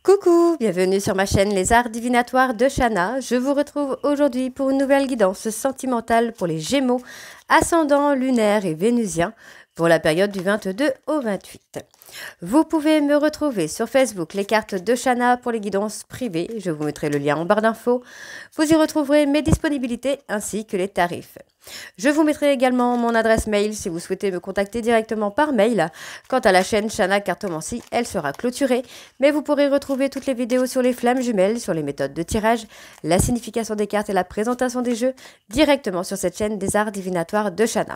Coucou, bienvenue sur ma chaîne Les Arts Divinatoires de Shana. Je vous retrouve aujourd'hui pour une nouvelle guidance sentimentale pour les Gémeaux, ascendant lunaire et vénusien pour la période du 22 au 28. Vous pouvez me retrouver sur Facebook Les Cartes de Shana pour les guidances privées. Je vous mettrai le lien en barre d'infos. Vous y retrouverez mes disponibilités ainsi que les tarifs. Je vous mettrai également mon adresse mail si vous souhaitez me contacter directement par mail. Quant à la chaîne Shana Cartomancie, elle sera clôturée, mais vous pourrez retrouver toutes les vidéos sur les flammes jumelles, sur les méthodes de tirage, la signification des cartes et la présentation des jeux directement sur cette chaîne des Arts Divinatoires de Shana.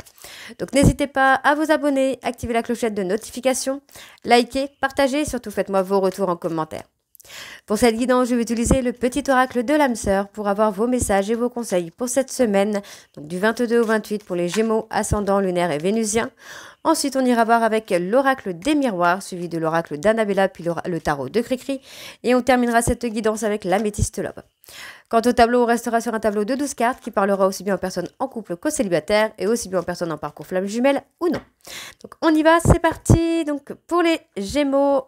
Donc n'hésitez pas à vous abonner, activer la clochette de notification, liker, partager et surtout faites-moi vos retours en commentaire. Pour cette guidance, je vais utiliser le petit oracle de l'âme sœur pour avoir vos messages et vos conseils pour cette semaine, donc du 22 au 28 pour les Gémeaux, ascendant lunaire et vénusien. Ensuite, on ira voir avec l'oracle des miroirs, suivi de l'oracle d'Annabella, puis le tarot de Cricri. Et on terminera cette guidance avec l'améthyste lobe. Quant au tableau, on restera sur un tableau de 12 cartes qui parlera aussi bien aux personnes en couple qu'aux célibataires et aussi bien aux personnes en parcours flamme jumelle ou non. Donc on y va, c'est parti. Donc pour les Gémeaux,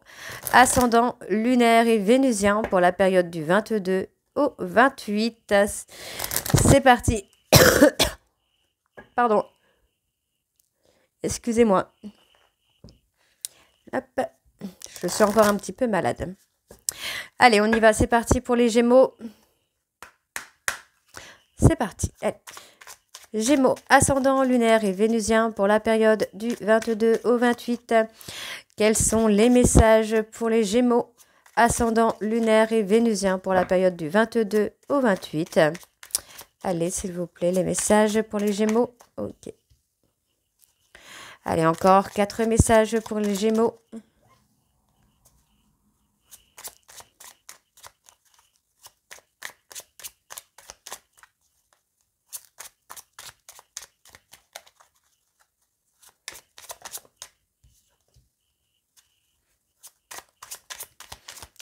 ascendant lunaire et vénusien pour la période du 22 au 28. C'est parti. Pardon. Excusez-moi. Hop. Je suis encore un petit peu malade. Allez, on y va. C'est parti pour les Gémeaux. C'est parti. Allez. Gémeaux, ascendant lunaire et vénusien pour la période du 22 au 28. Quels sont les messages pour les Gémeaux, ascendant lunaire et vénusien pour la période du 22 au 28? Allez, s'il vous plaît, les messages pour les Gémeaux. Ok. Allez, encore 4 messages pour les Gémeaux.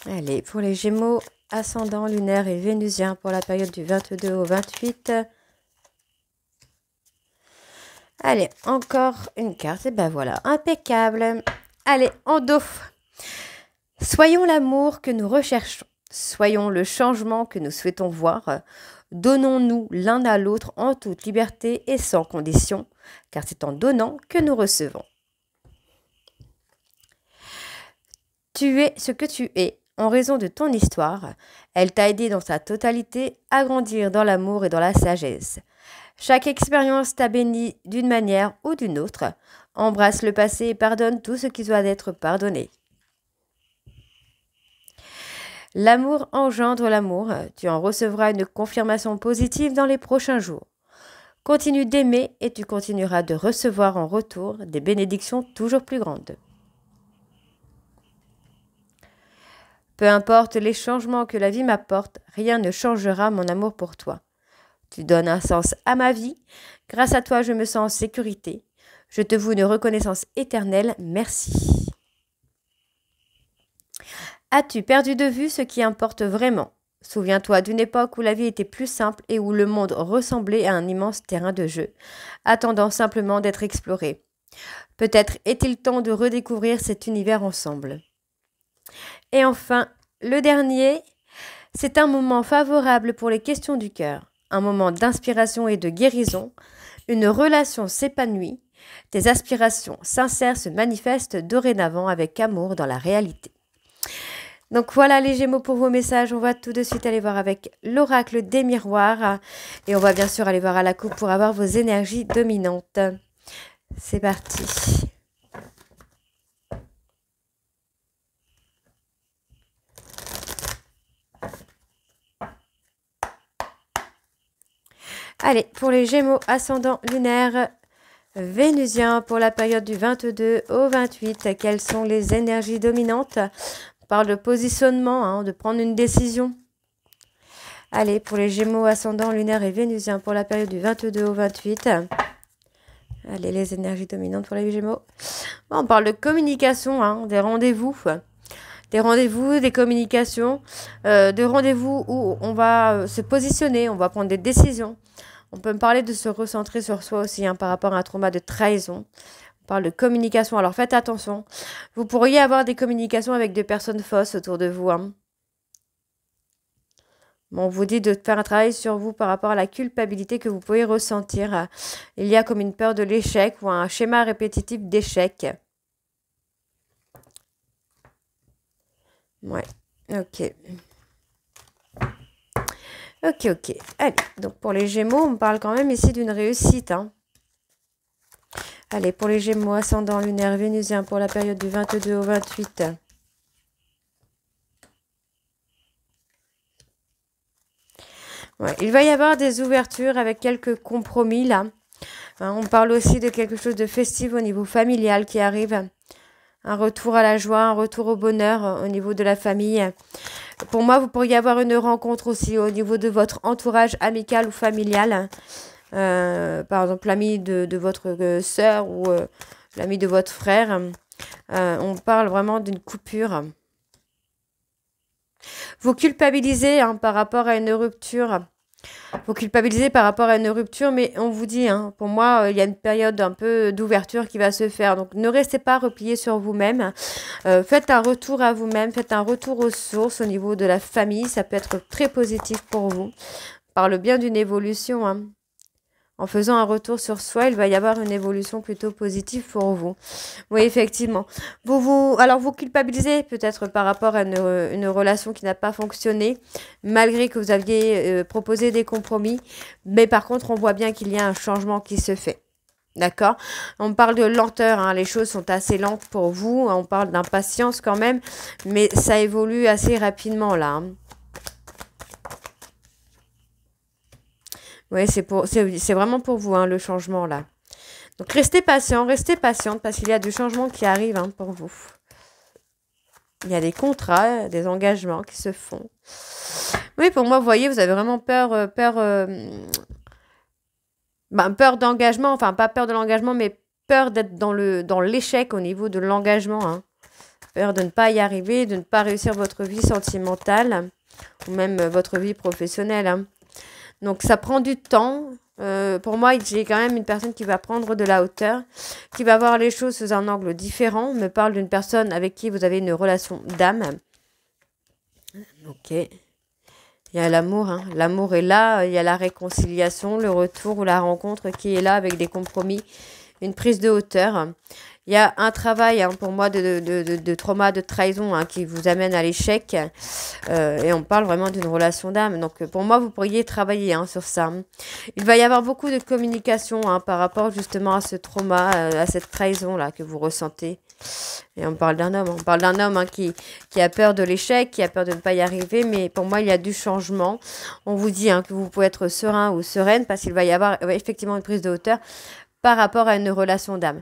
Allez, pour les Gémeaux, ascendant lunaire et vénusien pour la période du 22 au 28. Allez, encore une carte. Et ben voilà, impeccable. Allez, en dos. Soyons l'amour que nous recherchons. Soyons le changement que nous souhaitons voir. Donnons-nous l'un à l'autre en toute liberté et sans condition, car c'est en donnant que nous recevons. Tu es ce que tu es en raison de ton histoire. Elle t'a aidé dans sa totalité à grandir dans l'amour et dans la sagesse. Chaque expérience t'a béni d'une manière ou d'une autre. Embrasse le passé et pardonne tout ce qui doit être pardonné. L'amour engendre l'amour. Tu en recevras une confirmation positive dans les prochains jours. Continue d'aimer et tu continueras de recevoir en retour des bénédictions toujours plus grandes. Peu importe les changements que la vie m'apporte, rien ne changera mon amour pour toi. Tu donnes un sens à ma vie. Grâce à toi, je me sens en sécurité. Je te voue une reconnaissance éternelle. Merci. As-tu perdu de vue ce qui importe vraiment? Souviens-toi d'une époque où la vie était plus simple et où le monde ressemblait à un immense terrain de jeu, attendant simplement d'être exploré. Peut-être est-il temps de redécouvrir cet univers ensemble. Et enfin, le dernier, c'est un moment favorable pour les questions du cœur, un moment d'inspiration et de guérison, une relation s'épanouit, tes aspirations sincères se manifestent dorénavant avec amour dans la réalité. Donc voilà les Gémeaux pour vos messages, on va tout de suite aller voir avec l'oracle des miroirs et on va bien sûr aller voir à la coupe pour avoir vos énergies dominantes. C'est parti. Allez, pour les Gémeaux, ascendant lunaire, vénusien, pour la période du 22 au 28, quelles sont les énergies dominantes? On parle de positionnement, de prendre une décision. Allez, pour les Gémeaux, ascendant lunaire et vénusien, pour la période du 22 au 28. Allez, les énergies dominantes pour les Gémeaux. On parle de communication, des rendez-vous. Des rendez-vous, des communications, des rendez-vous où on va se positionner, on va prendre des décisions. On peut me parler de se recentrer sur soi aussi par rapport à un trauma de trahison. On parle de communication, alors faites attention. Vous pourriez avoir des communications avec des personnes fausses autour de vous. Bon, on vous dit de faire un travail sur vous par rapport à la culpabilité que vous pouvez ressentir. Il y a comme une peur de l'échec ou un schéma répétitif d'échec. Ouais, ok. Ok. Allez, donc pour les Gémeaux, on parle quand même ici d'une réussite. Hein. Allez, pour les Gémeaux, ascendant lunaire vénusien pour la période du 22 au 28. Ouais, il va y avoir des ouvertures avec quelques compromis là. Hein, on parle aussi de quelque chose de festif au niveau familial qui arrive. Un retour à la joie, un retour au bonheur au niveau de la famille. Pour moi, vous pourriez avoir une rencontre aussi au niveau de votre entourage amical ou familial. Par exemple, l'ami de votre sœur ou l'ami de votre frère. On parle vraiment d'une coupure. Vous culpabilisez par rapport à une rupture. Vous culpabilisez par rapport à une rupture, mais on vous dit, pour moi, il y a une période un peu d'ouverture qui va se faire. Donc, ne restez pas repliés sur vous-même. Faites un retour à vous-même, faites un retour aux sources au niveau de la famille. Ça peut être très positif pour vous. On parle bien d'une évolution. En faisant un retour sur soi, il va y avoir une évolution plutôt positive pour vous. Oui, effectivement. Alors, vous culpabilisez peut-être par rapport à une relation qui n'a pas fonctionné, malgré que vous aviez proposé des compromis. Mais par contre, on voit bien qu'il y a un changement qui se fait. D'accord? On parle de lenteur, les choses sont assez lentes pour vous. On parle d'impatience quand même, mais ça évolue assez rapidement là. Oui, c'est vraiment pour vous, le changement, là. Donc, restez patiente, parce qu'il y a du changement qui arrive pour vous. Il y a des contrats, des engagements qui se font. Oui, pour moi, vous voyez, vous avez vraiment peur d'engagement. Enfin, pas peur de l'engagement, mais peur d'être dans l'échec au niveau de l'engagement. Peur de ne pas y arriver, de ne pas réussir votre vie sentimentale ou même votre vie professionnelle. Donc, ça prend du temps. Pour moi, j'ai quand même une personne qui va prendre de la hauteur, qui va voir les choses sous un angle différent. On me parle d'une personne avec qui vous avez une relation d'âme. Ok. Il y a l'amour. L'amour est là. Il y a la réconciliation, le retour ou la rencontre qui est là avec des compromis, une prise de hauteur. Il y a un travail pour moi de trauma, de trahison qui vous amène à l'échec. Et on parle vraiment d'une relation d'âme. Donc pour moi, vous pourriez travailler sur ça. Il va y avoir beaucoup de communication par rapport justement à ce trauma, à cette trahison-là que vous ressentez. Et on parle d'un homme. On parle d'un homme qui a peur de l'échec, qui a peur de ne pas y arriver. Mais pour moi, il y a du changement. On vous dit que vous pouvez être serein ou sereine parce qu'il va y avoir effectivement une prise de hauteur par rapport à une relation d'âme.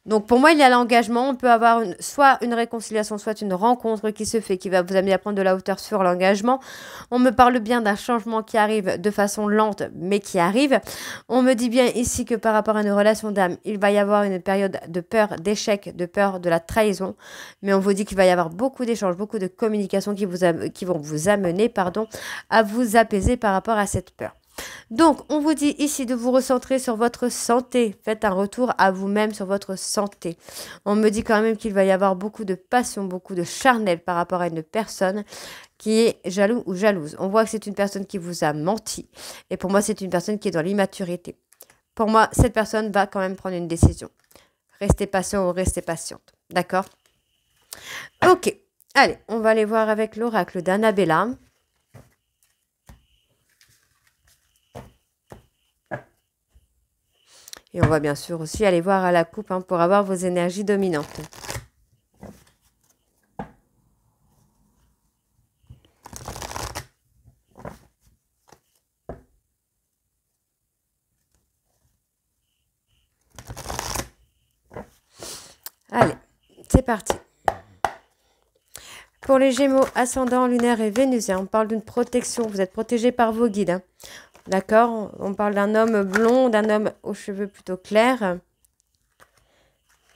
Donc pour moi, il y a l'engagement. On peut avoir soit une réconciliation, soit une rencontre qui se fait, qui va vous amener à prendre de la hauteur sur l'engagement. On me parle bien d'un changement qui arrive de façon lente, mais qui arrive. On me dit bien ici que par rapport à une relation d'âme, il va y avoir une période de peur d'échec, de peur de la trahison. Mais on vous dit qu'il va y avoir beaucoup d'échanges, beaucoup de communication qui vont vous amener à vous apaiser par rapport à cette peur. Donc, on vous dit ici de vous recentrer sur votre santé. Faites un retour à vous-même sur votre santé. On me dit quand même qu'il va y avoir beaucoup de passion, beaucoup de charnel par rapport à une personne qui est jaloux ou jalouse. On voit que c'est une personne qui vous a menti. Et pour moi, c'est une personne qui est dans l'immaturité. Pour moi, cette personne va quand même prendre une décision. Restez patient ou restez patiente. D'accord? Ok. Allez, on va aller voir avec l'oracle d'Annabella. Et on va bien sûr aussi aller voir à la coupe pour avoir vos énergies dominantes. Allez, c'est parti. Pour les Gémeaux, ascendant, lunaire et vénusien, on parle d'une protection. Vous êtes protégé par vos guides. D'accord? On parle d'un homme blond, d'un homme aux cheveux plutôt clairs.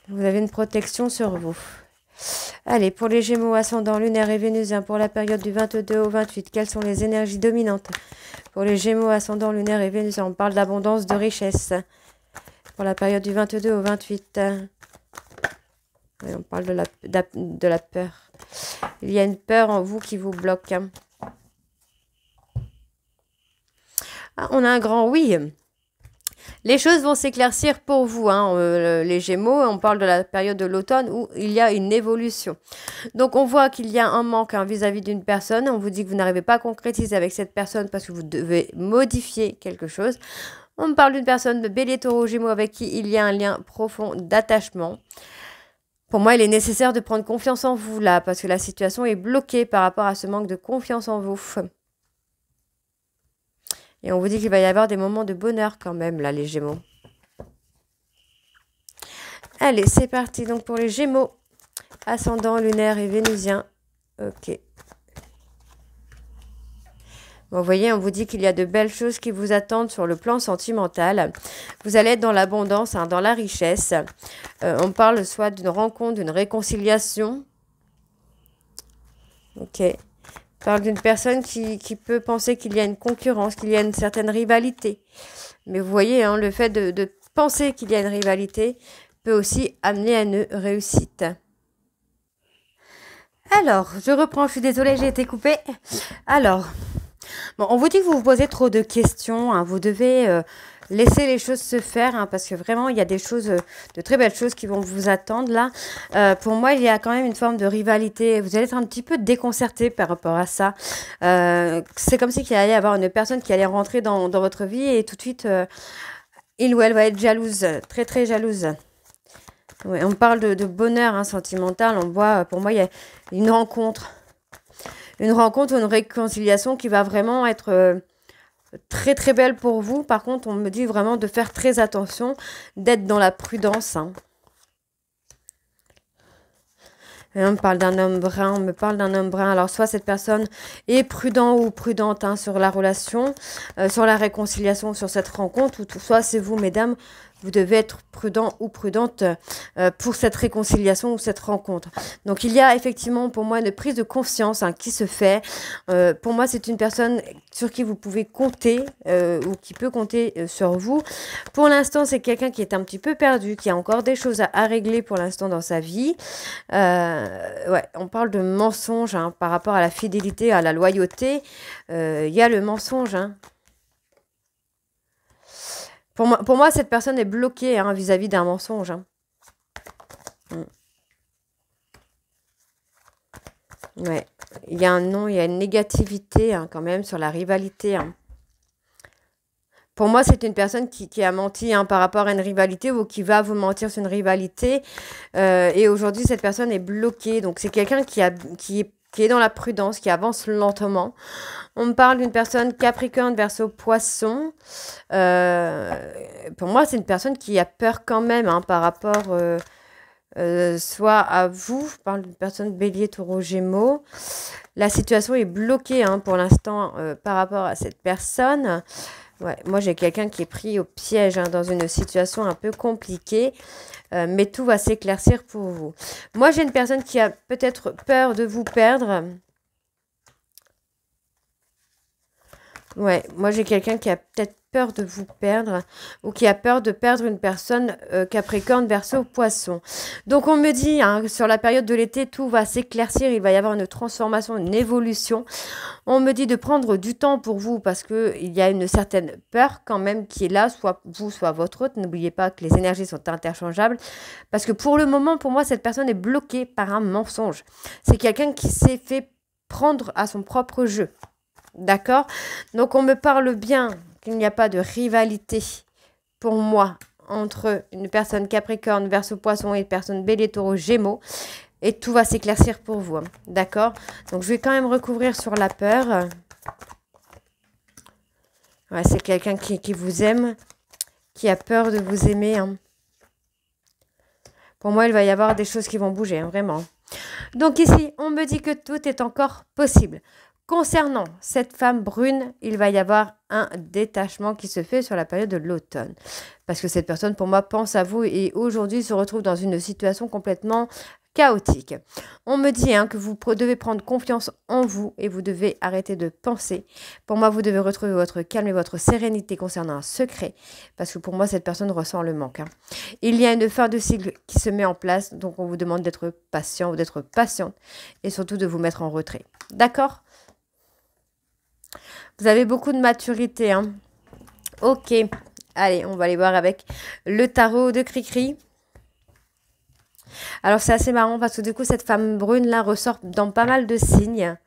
Vous avez une protection sur vous. Allez, pour les Gémeaux, ascendant, lunaire et vénusien, pour la période du 22 au 28, quelles sont les énergies dominantes? Pour les Gémeaux, ascendant, lunaire et vénusien, on parle d'abondance, de richesse. Pour la période du 22 au 28, on parle de la peur. Il y a une peur en vous qui vous bloque. Ah, on a un grand oui. Les choses vont s'éclaircir pour vous, hein, les Gémeaux. On parle de la période de l'automne où il y a une évolution. Donc on voit qu'il y a un manque hein, vis-à-vis d'une personne. On vous dit que vous n'arrivez pas à concrétiser avec cette personne parce que vous devez modifier quelque chose. On me parle d'une personne de Bélier, Taureau, Gémeaux avec qui il y a un lien profond d'attachement. Pour moi, il est nécessaire de prendre confiance en vous là parce que la situation est bloquée par rapport à ce manque de confiance en vous. Et on vous dit qu'il va y avoir des moments de bonheur quand même, là, les Gémeaux. Allez, c'est parti. Donc, pour les Gémeaux, ascendant, lunaire et vénusien. Ok. Bon, vous voyez, on vous dit qu'il y a de belles choses qui vous attendent sur le plan sentimental. Vous allez être dans l'abondance, hein, dans la richesse. On parle soit d'une rencontre, d'une réconciliation. Ok. On parle d'une personne qui peut penser qu'il y a une concurrence, qu'il y a une certaine rivalité. Mais vous voyez, hein, le fait de penser qu'il y a une rivalité peut aussi amener à une réussite. Alors, je reprends, je suis désolée, j'ai été coupée. Alors, bon, on vous dit que vous vous posez trop de questions, hein, vous devez laisser les choses se faire, hein, parce que vraiment, il y a des choses, de très belles choses qui vont vous attendre là. Pour moi, il y a quand même une forme de rivalité. Vous allez être un petit peu déconcerté par rapport à ça. C'est comme si il allait y avoir une personne qui allait rentrer dans votre vie et tout de suite, il ou elle va être jalouse, très très jalouse. Ouais, on parle de bonheur hein, sentimental. On voit, pour moi, il y a une rencontre. Une rencontre ou une réconciliation qui va vraiment être très très belle pour vous. Par contre, on me dit vraiment de faire très attention, d'être dans la prudence. Hein. Et on me parle d'un homme brun, on me parle d'un homme brun. Alors, soit cette personne est prudent ou prudente hein, sur la relation, sur la réconciliation, sur cette rencontre, ou soit c'est vous, mesdames, vous devez être prudent ou prudente pour cette réconciliation ou cette rencontre. Donc, il y a effectivement pour moi une prise de conscience hein, qui se fait. Pour moi, c'est une personne sur qui vous pouvez compter ou qui peut compter sur vous. Pour l'instant, c'est quelqu'un qui est un petit peu perdu, qui a encore des choses à régler pour l'instant dans sa vie. Ouais, on parle de mensonge hein, par rapport à la fidélité, à la loyauté. Il y a le mensonge. Hein. Pour moi, cette personne est bloquée hein, vis-à-vis d'un mensonge. Hein. Ouais, il y a un non, il y a une négativité hein, quand même sur la rivalité. Hein. Pour moi, c'est une personne qui a menti hein, par rapport à une rivalité ou qui va vous mentir sur une rivalité. Et aujourd'hui, cette personne est bloquée. Donc, c'est quelqu'un qui est dans la prudence, qui avance lentement. On me parle d'une personne Capricorne, Verseau, Poisson. Pour moi, c'est une personne qui a peur quand même hein, par rapport soit à vous. Je parle d'une personne Bélier, Taureau, Gémeaux. La situation est bloquée hein, pour l'instant par rapport à cette personne. Ouais, moi, j'ai quelqu'un qui est pris au piège hein, dans une situation un peu compliquée, mais tout va s'éclaircir pour vous. Moi, j'ai une personne qui a peut-être peur de vous perdre. Ouais, moi, j'ai quelqu'un qui a peut-être peur de vous perdre ou qui a peur de perdre une personne Capricorne, Verseau, Poisson. Donc, on me dit, hein, sur la période de l'été, tout va s'éclaircir, il va y avoir une transformation, une évolution. On me dit de prendre du temps pour vous parce qu'il y a une certaine peur quand même qui est là, soit vous, soit votre autre. N'oubliez pas que les énergies sont interchangeables parce que pour le moment, pour moi, cette personne est bloquée par un mensonge. C'est quelqu'un qui s'est fait prendre à son propre jeu. D'accord? Donc, on me parle bien qu'il n'y a pas de rivalité pour moi entre une personne Capricorne, Verseau, Poisson et une personne Bélier, Taureau, Gémeaux. Et tout va s'éclaircir pour vous. Hein. D'accord? Donc, je vais quand même recouvrir sur la peur. Ouais, c'est quelqu'un qui vous aime, qui a peur de vous aimer. Hein. Pour moi, il va y avoir des choses qui vont bouger, hein, vraiment. Donc ici, on me dit que tout est encore possible. Concernant cette femme brune, il va y avoir un détachement qui se fait sur la période de l'automne. Parce que cette personne, pour moi, pense à vous et aujourd'hui se retrouve dans une situation complètement chaotique. On me dit hein, que vous devez prendre confiance en vous et vous devez arrêter de penser. Pour moi, vous devez retrouver votre calme et votre sérénité concernant un secret. Parce que pour moi, cette personne ressent le manque. Hein. Il y a une fin de cycle qui se met en place. Donc, on vous demande d'être patient ou d'être patiente. Et surtout de vous mettre en retrait. D'accord ? Vous avez beaucoup de maturité. Hein. Ok. Allez, on va aller voir avec le tarot de Cricri. Alors, c'est assez marrant parce que du coup, cette femme brune-là ressort dans pas mal de signes.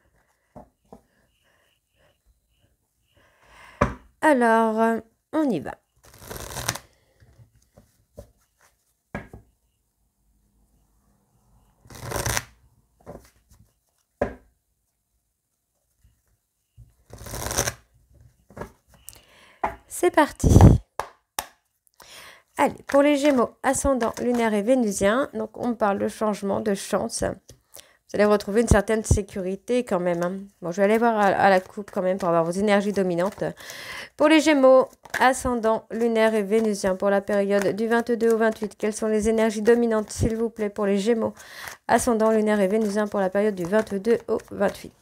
Alors, on y va. C'est parti. Allez, pour les Gémeaux, ascendant lunaire et vénusien, donc on parle de changement, de chance. Vous allez retrouver une certaine sécurité quand même. Hein. Bon, je vais aller voir à la coupe quand même pour avoir vos énergies dominantes. Pour les Gémeaux, ascendant lunaire et vénusien pour la période du 22 au 28. Quelles sont les énergies dominantes, s'il vous plaît, pour les Gémeaux, ascendant lunaire et vénusien pour la période du 22 au 28.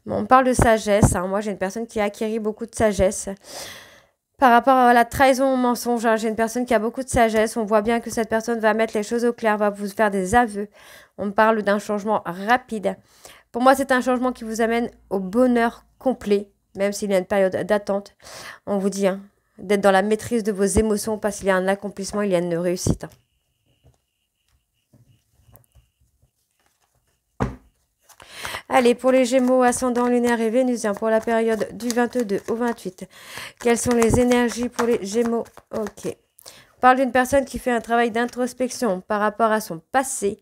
Bon, on parle de sagesse. Hein. Moi, j'ai une personne qui a acquis beaucoup de sagesse. Par rapport à la trahison au mensonge, hein, j'ai une personne qui a beaucoup de sagesse. On voit bien que cette personne va mettre les choses au clair, va vous faire des aveux. On me parle d'un changement rapide. Pour moi, c'est un changement qui vous amène au bonheur complet, même s'il y a une période d'attente. On vous dit hein, d'être dans la maîtrise de vos émotions parce qu'il y a un accomplissement, il y a une réussite. Hein. Allez, pour les Gémeaux, ascendant lunaire et vénusien, pour la période du 22 au 28. Quelles sont les énergies pour les Gémeaux? Ok. On parle d'une personne qui fait un travail d'introspection par rapport à son passé.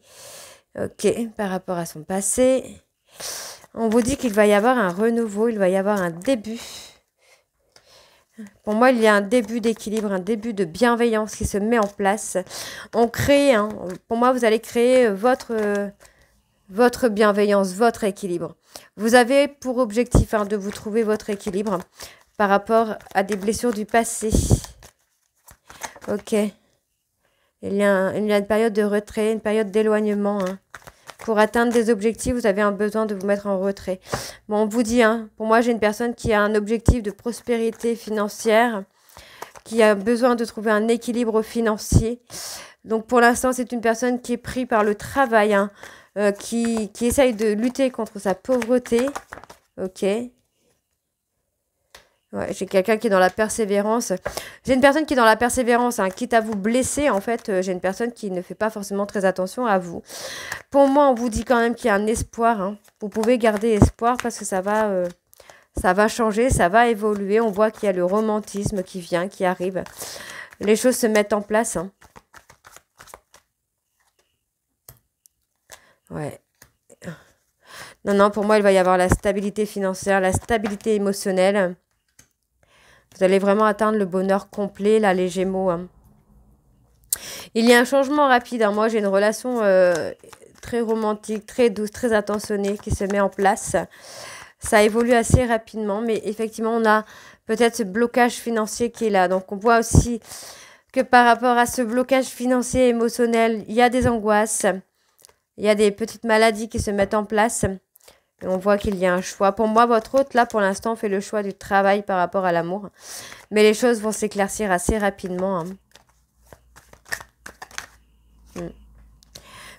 Ok, par rapport à son passé. On vous dit qu'il va y avoir un renouveau, il va y avoir un début. Pour moi, il y a un début d'équilibre, un début de bienveillance qui se met en place. On crée, hein, pour moi, vous allez créer votre bienveillance, votre équilibre. Vous avez pour objectif hein, de vous trouver votre équilibre par rapport à des blessures du passé. Ok. Il y a une période de retrait, une période d'éloignement. Hein. Pour atteindre des objectifs, vous avez un besoin de vous mettre en retrait. Bon, on vous dit, hein, pour moi, j'ai une personne qui a un objectif de prospérité financière, qui a besoin de trouver un équilibre financier. Donc, pour l'instant, c'est une personne qui est prise par le travail, hein, qui essaye de lutter contre sa pauvreté. Ok. Ouais, j'ai quelqu'un qui est dans la persévérance. J'ai une personne qui est dans la persévérance, hein, quitte à vous blesser, en fait, j'ai une personne qui ne fait pas forcément très attention à vous. Pour moi, on vous dit quand même qu'il y a un espoir. Hein. Vous pouvez garder espoir parce que ça va changer, ça va évoluer. On voit qu'il y a le romantisme qui vient, qui arrive. Les choses se mettent en place. Hein. Ouais. Non, non, pour moi, il va y avoir la stabilité financière, la stabilité émotionnelle. Vous allez vraiment atteindre le bonheur complet, là, les Gémeaux. Hein. Il y a un changement rapide. Hein. Moi, j'ai une relation très romantique, très douce, très attentionnée qui se met en place. Ça évolue assez rapidement, mais effectivement, on a peut-être ce blocage financier qui est là. Donc, on voit aussi que par rapport à ce blocage financier et émotionnel, il y a des angoisses. Il y a des petites maladies qui se mettent en place. Et on voit qu'il y a un choix. Pour moi, votre hôte, là, pour l'instant, fait le choix du travail par rapport à l'amour. Mais les choses vont s'éclaircir assez rapidement. Hein.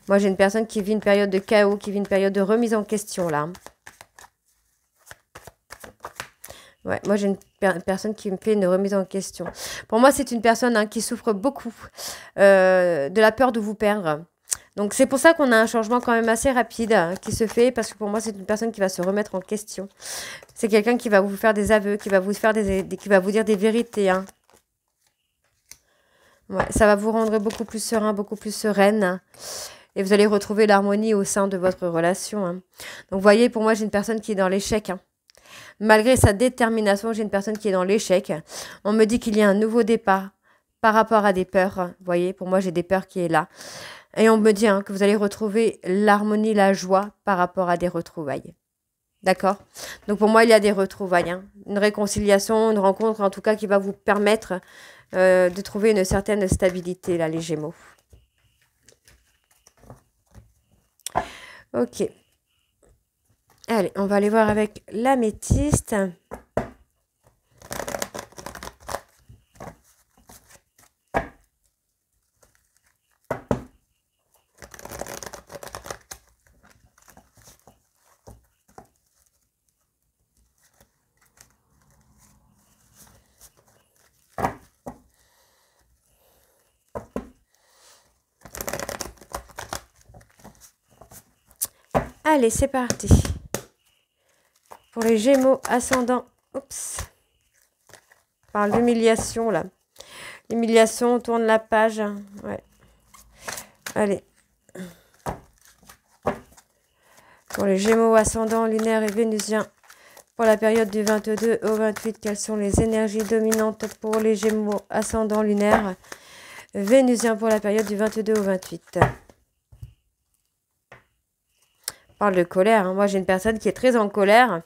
Moi, j'ai une personne qui vit une période de chaos, qui vit une période de remise en question, là. Ouais, moi, j'ai une personne qui me fait une remise en question. Pour moi, c'est une personne hein, qui souffre beaucoup de la peur de vous perdre. Donc, c'est pour ça qu'on a un changement quand même assez rapide hein, qui se fait, parce que pour moi, c'est une personne qui va se remettre en question. C'est quelqu'un qui va vous faire des aveux, qui va vous faire qui va vous dire des vérités. Hein. Ouais, ça va vous rendre beaucoup plus serein, beaucoup plus sereine. Et vous allez retrouver l'harmonie au sein de votre relation. Hein. Donc, vous voyez, pour moi, j'ai une personne qui est dans l'échec. Hein. Malgré sa détermination, j'ai une personne qui est dans l'échec. On me dit qu'il y a un nouveau départ par rapport à des peurs. Vous voyez, pour moi, j'ai des peurs qui est là. Et on me dit hein, que vous allez retrouver l'harmonie, la joie par rapport à des retrouvailles. D'accord? Donc pour moi, il y a des retrouvailles. Hein. Une réconciliation, une rencontre en tout cas qui va vous permettre de trouver une certaine stabilité, là, les Gémeaux. Ok. Allez, on va aller voir avec l'améthyste. Allez, c'est parti. Pour les Gémeaux, ascendant. Oups. On parle d'humiliation, là. Humiliation, on tourne la page. Ouais. Allez. Pour les Gémeaux, ascendant, lunaire et vénusien. Pour la période du 22 au 28, quelles sont les énergies dominantes pour les Gémeaux, ascendant, lunaire, vénusien pour la période du 22 au 28. On parle de colère. Hein. Moi, j'ai une personne qui est très en colère.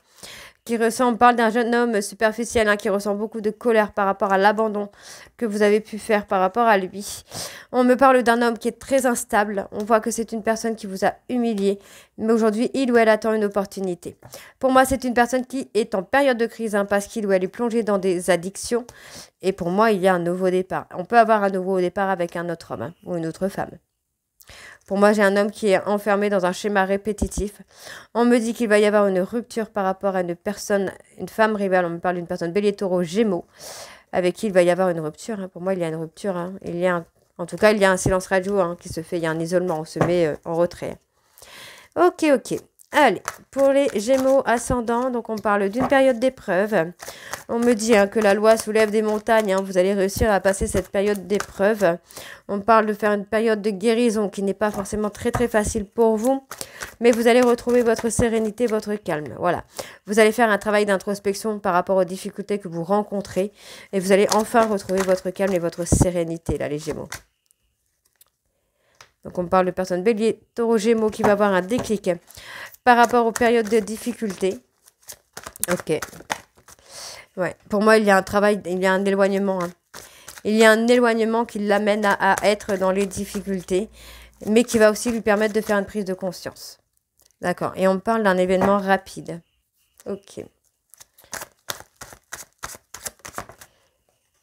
On parle d'un jeune homme superficiel qui ressent beaucoup de colère par rapport à l'abandon que vous avez pu faire par rapport à lui. On me parle d'un homme qui est très instable. On voit que c'est une personne qui vous a humilié, mais aujourd'hui, il ou elle attend une opportunité. Pour moi, c'est une personne qui est en période de crise parce qu'il ou elle est plongé dans des addictions. Et pour moi, il y a un nouveau départ. On peut avoir un nouveau départ avec un autre homme ou une autre femme. Pour moi, j'ai un homme qui est enfermé dans un schéma répétitif. On me dit qu'il va y avoir une rupture par rapport à une personne, une femme rivale. On me parle d'une personne bélier, taureau, gémeaux, avec qui il va y avoir une rupture. Pour moi, il y a une rupture. En tout cas, il y a un silence radio qui se fait. Il y a un isolement. On se met en retrait. Ok. Allez, pour les Gémeaux ascendants, donc on parle d'une période d'épreuve. On me dit que la loi soulève des montagnes. Vous allez réussir à passer cette période d'épreuve. On parle de faire une période de guérison qui n'est pas forcément très facile pour vous. Mais vous allez retrouver votre sérénité, votre calme. Voilà. Vous allez faire un travail d'introspection par rapport aux difficultés que vous rencontrez. Et vous allez enfin retrouver votre calme et votre sérénité, là, les Gémeaux. Donc on parle de personnes bélier, taureau, gémeaux qui va avoir un déclic par rapport aux périodes de difficulté. Ok. Ouais. Pour moi, il y a un travail, il y a un éloignement. Il y a un éloignement qui l'amène à être dans les difficultés, mais qui va aussi lui permettre de faire une prise de conscience. D'accord. Et on parle d'un événement rapide. Ok.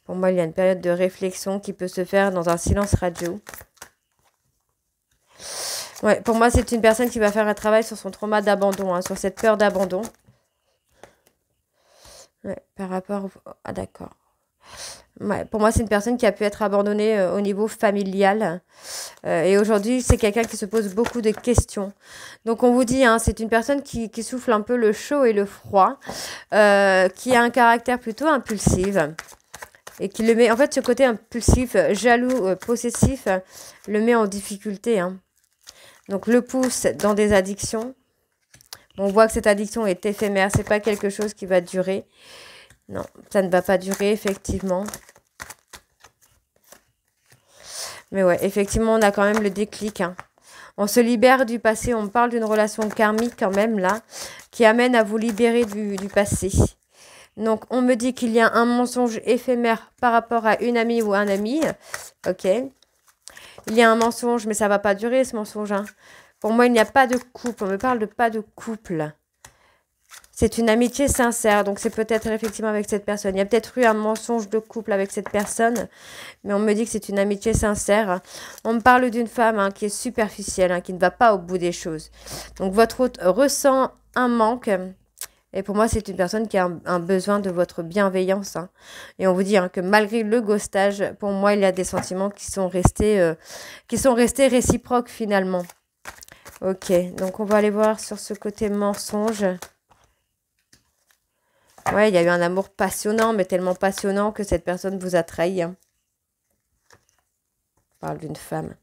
Pour moi, il y a une période de réflexion qui peut se faire dans un silence radio. Ouais, pour moi, c'est une personne qui va faire un travail sur son trauma d'abandon, sur cette peur d'abandon. Ouais, par rapport... Ah, d'accord. Ouais, pour moi, c'est une personne qui a pu être abandonnée au niveau familial. Et aujourd'hui, c'est quelqu'un qui se pose beaucoup de questions. Donc, on vous dit, c'est une personne qui souffle un peu le chaud et le froid, qui a un caractère plutôt impulsif. Et qui le met... En fait, ce côté impulsif, jaloux, possessif, le met en difficulté, Donc, le pousse dans des addictions. On voit que cette addiction est éphémère. C'est pas quelque chose qui va durer. Non, ça ne va pas durer, effectivement. Mais ouais, effectivement, on a quand même le déclic. On se libère du passé. On parle d'une relation karmique quand même, là, qui amène à vous libérer du passé. Donc, on me dit qu'il y a un mensonge éphémère par rapport à une amie ou un ami. Ok. Il y a un mensonge, mais ça va pas durer, ce mensonge. Pour moi, il n'y a pas de couple. On me parle de pas de couple. C'est une amitié sincère. Donc, c'est peut-être effectivement avec cette personne. Il y a peut-être eu un mensonge de couple avec cette personne. Mais on me dit que c'est une amitié sincère. On me parle d'une femme qui est superficielle, qui ne va pas au bout des choses. Donc, votre hôte ressent un manque. Et pour moi, c'est une personne qui a un besoin de votre bienveillance. Et on vous dit que malgré le ghostage, pour moi, il y a des sentiments qui sont restés réciproques finalement. Ok, donc on va aller voir sur ce côté mensonge. Ouais, il y a eu un amour passionnant, mais tellement passionnant que cette personne vous a trahi. On parle d'une femme.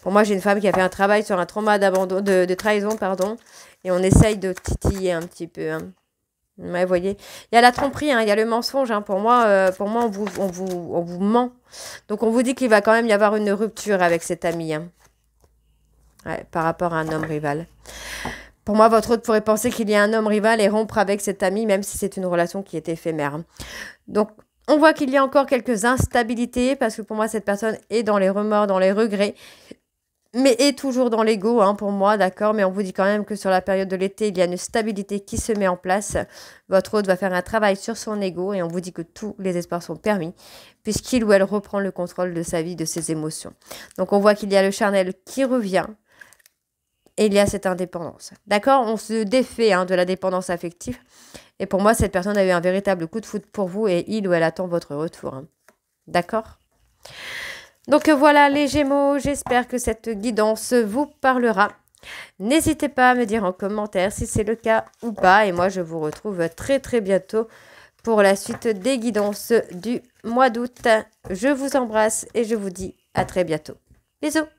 Pour moi, j'ai une femme qui a fait un travail sur un trauma d'abandon, de trahison, pardon. Et on essaye de titiller un petit peu. Ouais, vous voyez. Il y a la tromperie, il y a le mensonge. Pour moi, on vous ment. Donc, on vous dit qu'il va quand même y avoir une rupture avec cet ami. Ouais, par rapport à un homme rival. Pour moi, votre hôte pourrait penser qu'il y a un homme rival et rompre avec cet ami, même si c'est une relation qui est éphémère. Donc, on voit qu'il y a encore quelques instabilités, parce que pour moi, cette personne est dans les remords, dans les regrets, mais est toujours dans l'ego, pour moi, d'accord. Mais on vous dit quand même que sur la période de l'été, il y a une stabilité qui se met en place. Votre hôte va faire un travail sur son ego, et on vous dit que tous les espoirs sont permis, puisqu'il ou elle reprend le contrôle de sa vie, de ses émotions. Donc, on voit qu'il y a le charnel qui revient, et il y a cette indépendance. D'accord? On se défait de la dépendance affective. Et pour moi, cette personne a eu un véritable coup de foudre pour vous et il ou elle attend votre retour. D'accord? Donc voilà les Gémeaux, j'espère que cette guidance vous parlera. N'hésitez pas à me dire en commentaire si c'est le cas ou pas. Et moi, je vous retrouve très très bientôt pour la suite des guidances du mois d'août. Je vous embrasse et je vous dis à très bientôt. Bisous!